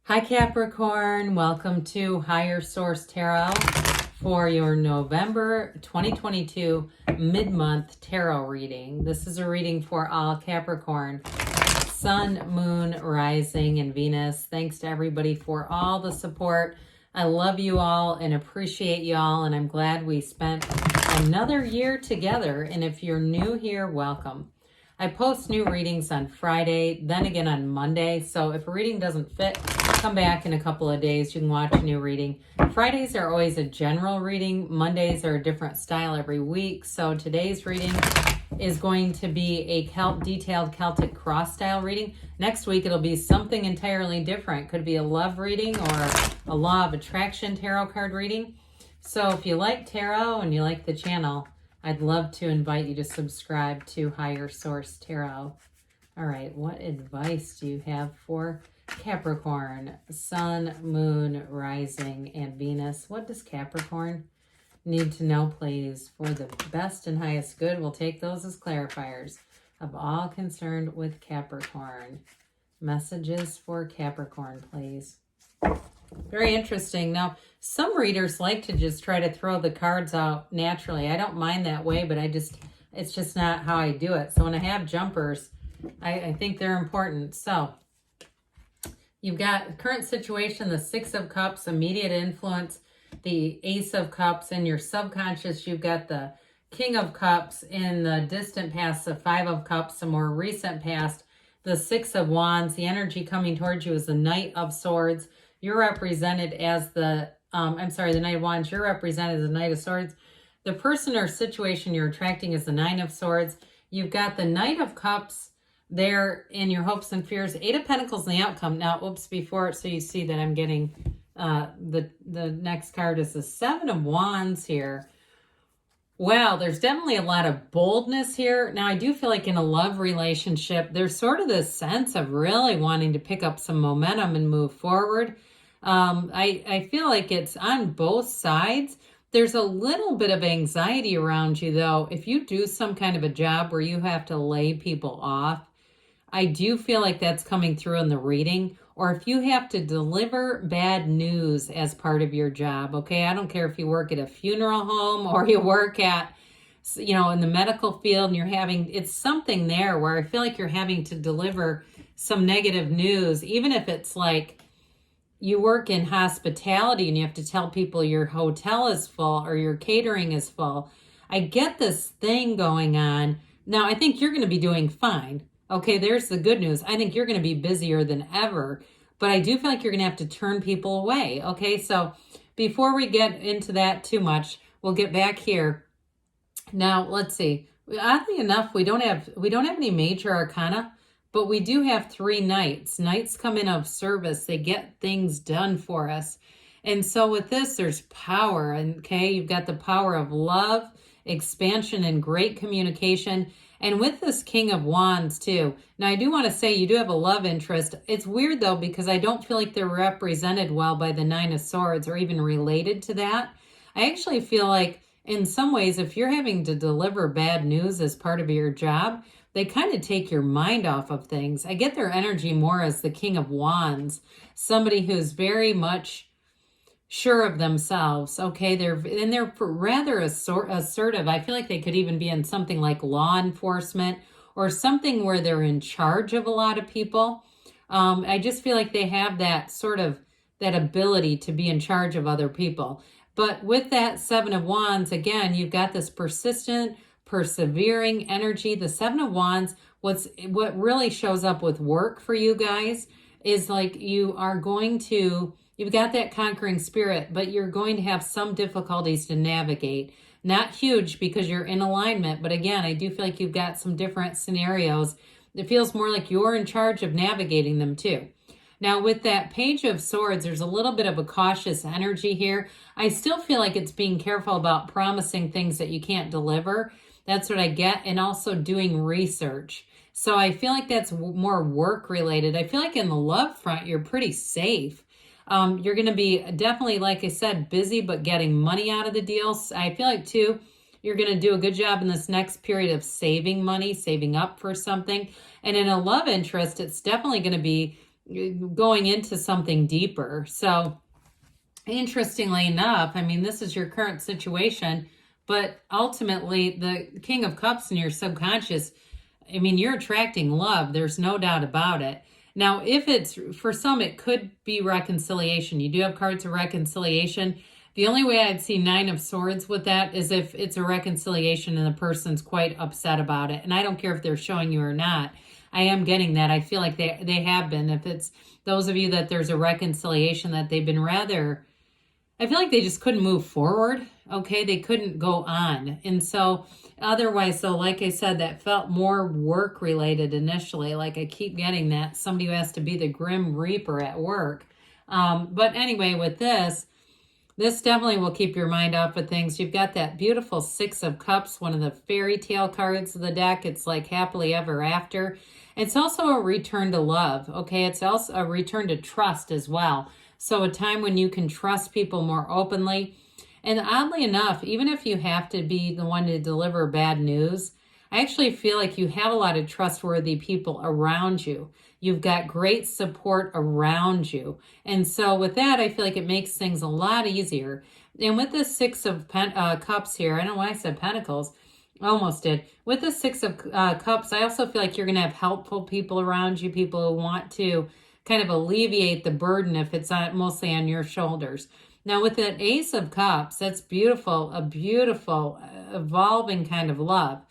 Hi Capricorn, welcome to Higher Source Tarot for your November 2022 mid-month tarot reading. This is a reading for all Capricorn, Sun, Moon, Rising, and Venus. Thanks to everybody for all the support. I love you all and appreciate you all, and I'm glad we spent another year together. And if you're new here, welcome. I post new readings on Friday, then again on Monday. So if a reading doesn't fit, come back in a couple of days. You can watch a new reading. Fridays are always a general reading. Mondays are a different style every week. So today's reading is going to be a detailed Celtic cross style reading. Next week, it'll be something entirely different. Could be a love reading or a law of attraction tarot card reading. So if you like tarot and you like the channel, I'd love to invite you to subscribe to Higher Source Tarot. All right, what advice do you have for Capricorn, Sun, Moon, Rising, and Venus? What does Capricorn need to know, please, for the best and highest good? We'll take those as clarifiers of all concerned with Capricorn. Messages for Capricorn, please. Very interesting. Now, some readers like to just try to throw the cards out naturally. I don't mind that way, but it's just not how I do it. So when I have jumpers, I think they're important. So you've got current situation, the Six of Cups, immediate influence, the Ace of Cups. In your subconscious, you've got the King of Cups. In the distant past, the Five of Cups. The more recent past, the Six of Wands. The energy coming towards you is the Knight of Swords. You're represented as the Knight of Wands. You're represented as the Knight of Swords. The person or situation you're attracting is the Nine of Swords. You've got the Knight of Cups there in your hopes and fears. Eight of Pentacles in the outcome. Now, before, so you see that I'm getting the next card is the Seven of Wands here. Wow, there's definitely a lot of boldness here. Now, I do feel like in a love relationship, there's sort of this sense of really wanting to pick up some momentum and move forward. I feel like it's on both sides. There's a little bit of anxiety around you, though. If you do some kind of a job where you have to lay people off, I do feel like that's coming through in the reading. Or if you have to deliver bad news as part of your job, okay? I don't care if you work at a funeral home or you work at, in the medical field and it's something there where I feel like you're having to deliver some negative news, even if it's like you work in hospitality and you have to tell people your hotel is full or your catering is full. I get this thing going on. Now, I think you're going to be doing fine. Okay, there's the good news. I think you're going to be busier than ever, but I do feel like you're going to have to turn people away. Okay, so before we get into that too much, we'll get back here. Now, let's see. Oddly enough, we don't have any major arcana, but we do have three knights. Knights come in of service. They get things done for us. And so with this, there's power. Okay, you've got the power of love, expansion, and great communication. And with this King of Wands too. Now, I do want to say you do have a love interest. It's weird though, because I don't feel like they're represented well by the Nine of Swords or even related to that. I actually feel like in some ways, if you're having to deliver bad news as part of your job, they kind of take your mind off of things. I get their energy more as the King of Wands, somebody who's very much sure of themselves. Okay, they're rather assertive. I feel like they could even be in something like law enforcement or something where they're in charge of a lot of people. I just feel like they have that ability to be in charge of other people. But with that Seven of Wands, again, you've got this persistent, persevering energy. The Seven of Wands, what really shows up with work for you guys is like you've got that conquering spirit, but you're going to have some difficulties to navigate. Not huge because you're in alignment, but again, I do feel like you've got some different scenarios. It feels more like you're in charge of navigating them too. Now, with that Page of Swords, there's a little bit of a cautious energy here. I still feel like it's being careful about promising things that you can't deliver. That's what I get. And also doing research. So I feel like that's more work related. I feel like in the love front, you're pretty safe. You're going to be definitely, like I said, busy, but getting money out of the deals. I feel like too, you're going to do a good job in this next period of saving money, saving up for something. And in a love interest, it's definitely going to be going into something deeper. So interestingly enough, I mean, this is your current situation, but ultimately the King of Cups in your subconscious, I mean, you're attracting love. There's no doubt about it. Now, if it's, for some, it could be reconciliation. You do have cards of reconciliation. The only way I'd see Nine of Swords with that is if it's a reconciliation and the person's quite upset about it. And I don't care if they're showing you or not. I am getting that. I feel like they have been. If it's those of you that there's a reconciliation, that they've been rather, I feel like they just couldn't move forward. Okay, they couldn't go on. And so otherwise, so like I said, that felt more work related initially. Like I keep getting that, somebody who has to be the Grim Reaper at work. But anyway, with this definitely will keep your mind off of things. You've got that beautiful Six of Cups, one of the fairy tale cards of the deck. It's like happily ever after. It's also a return to love. Okay, it's also a return to trust as well. So a time when you can trust people more openly. And oddly enough, even if you have to be the one to deliver bad news, I actually feel like you have a lot of trustworthy people around you. You've got great support around you. And so with that, I feel like it makes things a lot easier. And with the Six of Cups here, I don't know why I said Pentacles, almost did. With the Six of Cups, I also feel like you're going to have helpful people around you, people who want to kind of alleviate the burden if it's mostly on your shoulders. Now with that Ace of Cups, that's beautiful, a beautiful, evolving kind of love.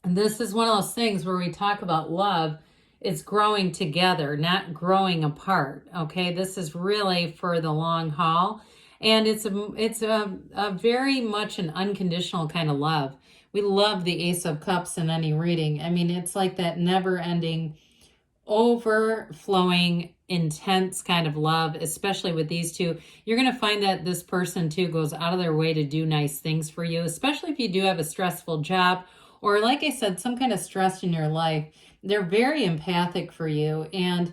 And this is one of those things where we talk about love, it's growing together, not growing apart. Okay, this is really for the long haul. And it's a very much an unconditional kind of love. We love the Ace of Cups in any reading. I mean, it's like that never-ending, overflowing, intense kind of love, especially with these two. You're going to find that this person too goes out of their way to do nice things for you, especially if you do have a stressful job or, like I said, some kind of stress in your life. They're very empathic for you. And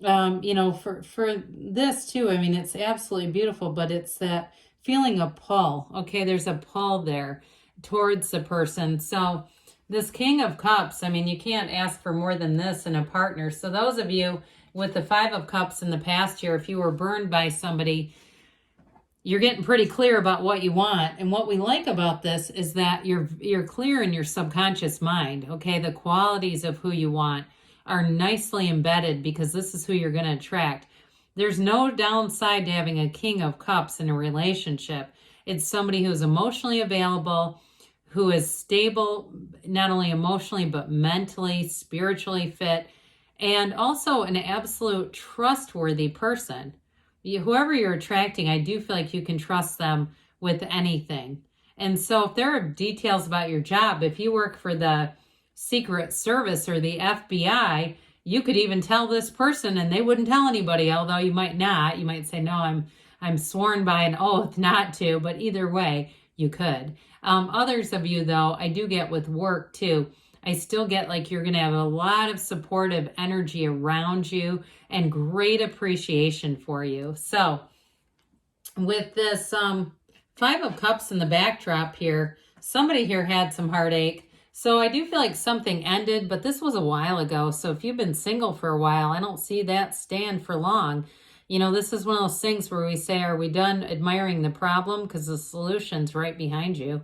you know, for this too, I mean, it's absolutely beautiful, but it's that feeling of pull. Okay, there's a pull there towards the person. So this King of Cups, I mean, you can't ask for more than this in a partner. So those of you with the Five of Cups in the past year, if you were burned by somebody, you're getting pretty clear about what you want. And what we like about this is that you're clear in your subconscious mind. Okay, the qualities of who you want are nicely embedded because this is who you're going to attract. There's no downside to having a King of Cups in a relationship. It's somebody who's emotionally available, who is stable, not only emotionally, but mentally, spiritually fit, and also an absolute trustworthy person. Whoever you're attracting, I do feel like you can trust them with anything. And so if there are details about your job, if you work for the Secret Service or the FBI, you could even tell this person and they wouldn't tell anybody, although you might not. You might say, no, I'm sworn by an oath not to, but either way, you could. Others of you, though, I do get with work, too. I still get like you're going to have a lot of supportive energy around you and great appreciation for you. So with this Five of Cups in the backdrop here, somebody here had some heartache. So I do feel like something ended, but this was a while ago. So if you've been single for a while, I don't see that stand for long. You know, this is one of those things where we say, are we done admiring the problem? Because the solution's right behind you.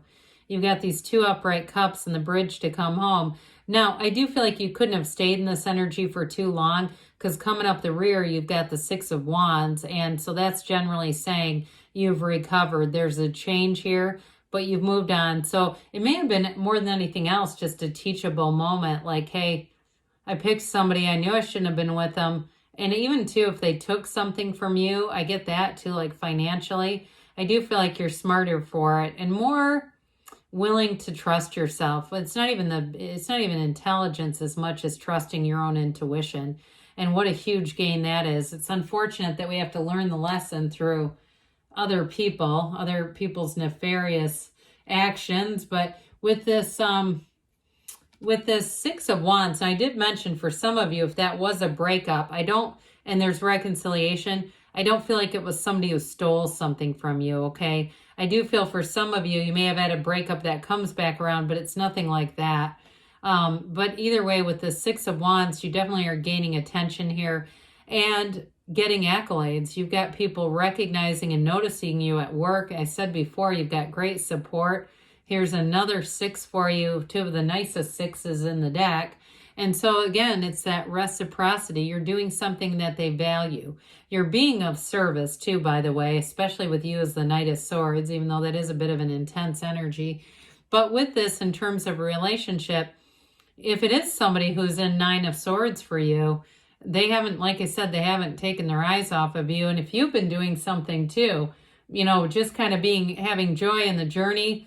You've got these two upright cups and the bridge to come home. Now, I do feel like you couldn't have stayed in this energy for too long because coming up the rear, you've got the Six of Wands. And so that's generally saying you've recovered. There's a change here, but you've moved on. So it may have been more than anything else, just a teachable moment. Like, hey, I picked somebody. I knew I shouldn't have been with them. And even too, if they took something from you, I get that too, like financially. I do feel like you're smarter for it and more willing to trust yourself. It's not even intelligence as much as trusting your own intuition. And what a huge gain that is. It's unfortunate that we have to learn the lesson through other people's nefarious actions. But with this Six of Wands, and I did mention for some of you, if that was a breakup, and there's reconciliation, I don't feel like it was somebody who stole something from you, okay? I do feel for some of you, you may have had a breakup that comes back around, but it's nothing like that. But either way, with the Six of Wands, you definitely are gaining attention here. and getting accolades. You've got people recognizing and noticing you at work. I said before, you've got great support. Here's another 6 for you, 2 of the nicest 6s in the deck. And so again, it's that reciprocity. You're doing something that they value. You're being of service too, by the way, especially with you as the Knight of Swords, even though that is a bit of an intense energy. But with this, in terms of a relationship, if it is somebody who's in 9 of Swords for you, they haven't, like I said, they haven't taken their eyes off of you. And if you've been doing something too, you know, just kind of having joy in the journey,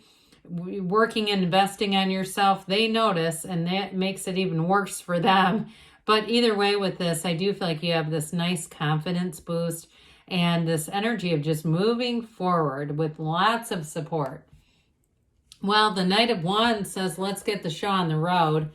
working and investing on yourself, they notice, and that makes it even worse for them. But either way with this, I do feel like you have this nice confidence boost and this energy of just moving forward with lots of support. Well, the Knight of Wands says, let's get the show on the road.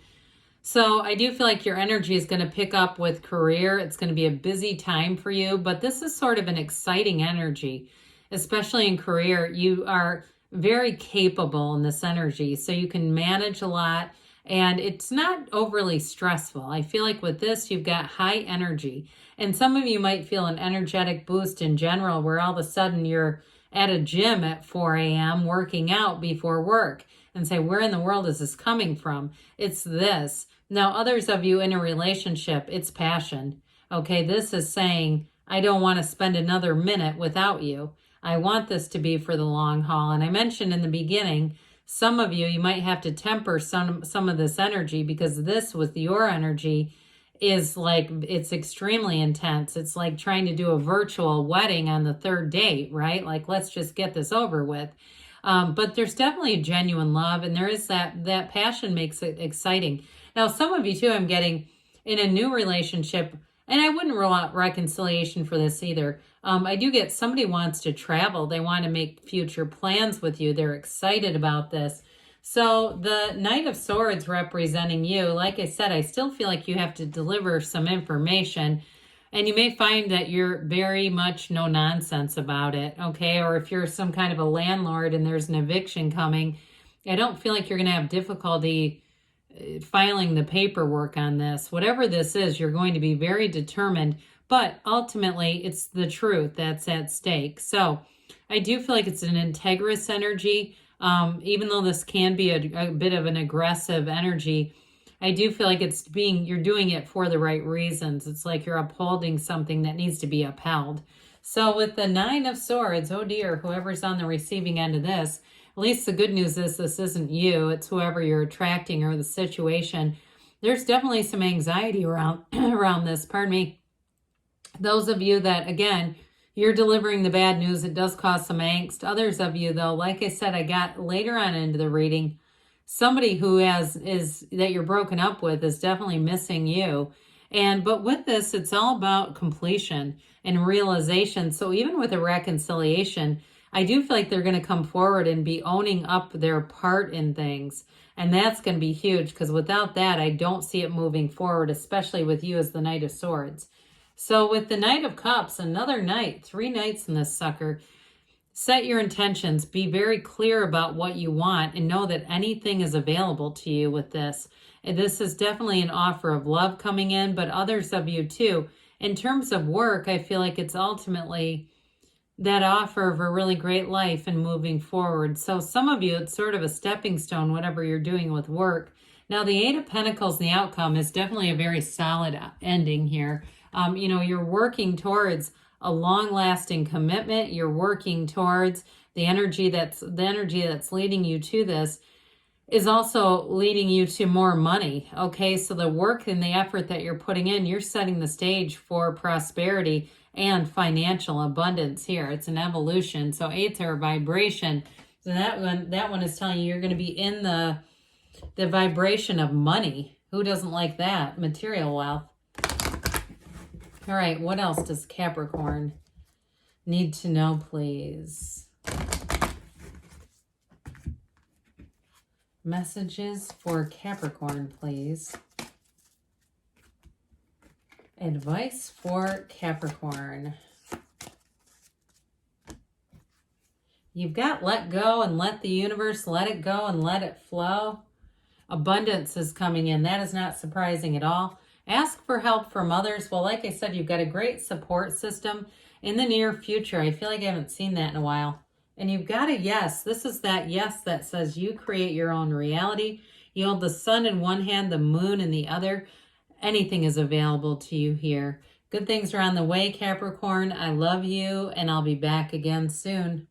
So I do feel like your energy is going to pick up with career. It's going to be a busy time for you, but this is sort of an exciting energy, especially in career. You are very capable in this energy, so you can manage a lot, and it's not overly stressful. I feel like with this, you've got high energy, and some of you might feel an energetic boost in general, where all of a sudden you're at a gym at 4 a.m. working out before work and say, where in the world is this coming from? It's this. Now, others of you in a relationship, it's passion. Okay, this is saying, I don't want to spend another minute without you. I want this to be for the long haul. And I mentioned in the beginning, some of you might have to temper some of this energy, because this with your energy is like, it's extremely intense. It's like trying to do a virtual wedding on the 3rd date, right? Like, let's just get this over with. But there's definitely a genuine love, and there is that passion makes it exciting. Now, some of you too, I'm getting in a new relationship, and I wouldn't rule out reconciliation for this either. I do get somebody wants to travel. They want to make future plans with you. They're excited about this. So the Knight of Swords representing you, like I said, I still feel like you have to deliver some information, and you may find that you're very much no nonsense about it, okay? Or if you're some kind of a landlord and there's an eviction coming, I don't feel like you're going to have difficulty filing the paperwork on this. Whatever this is, you're going to be very determined, but ultimately it's the truth that's at stake. So I do feel like it's an integrous energy. Even though this can be a bit of an aggressive energy, I do feel like you're doing it for the right reasons. It's like you're upholding something that needs to be upheld. So with the 9 of Swords, oh dear, whoever's on the receiving end of this, at least the good news is this isn't you, it's whoever you're attracting or the situation. There's definitely some anxiety around this, pardon me. Those of you that, again, you're delivering the bad news, it does cause some angst. Others of you, though, like I said, I got later on into the reading, somebody who is that you're broken up with is definitely missing you. But with this, it's all about completion and realization. So even with a reconciliation, I do feel like they're going to come forward and be owning up their part in things. And that's going to be huge, because without that, I don't see it moving forward, especially with you as the Knight of Swords. So with the Knight of Cups, another knight, 3 knights in this sucker. Set your intentions. Be very clear about what you want, and know that anything is available to you with this. And this is definitely an offer of love coming in, but others of you too. In terms of work, I feel like it's ultimately that offer of a really great life and moving forward. So some of you, it's sort of a stepping stone, whatever you're doing with work. Now, the 8 of Pentacles, the outcome is definitely a very solid ending here. You're working towards a long-lasting commitment. You're working towards the energy that's leading you to this is also leading you to more money. Okay, so the work and the effort that you're putting in, you're setting the stage for prosperity and financial abundance here. It's an evolution. So 8s are vibration. So that one is telling you you're going to be in the vibration of money. Who doesn't like that? Material wealth. All right, what else does Capricorn need to know, please? Messages for Capricorn, please. Advice for Capricorn. You've got let go and let the universe let it go and let it flow. Abundance is coming in. That is not surprising at all. Ask for help from others. Well, like I said, you've got a great support system in the near future. I feel like I haven't seen that in a while. And you've got a yes. This is that yes that says you create your own reality. You hold the sun in one hand, the moon in the other. Anything is available to you here. Good things are on the way, Capricorn. I love you, and I'll be back again soon.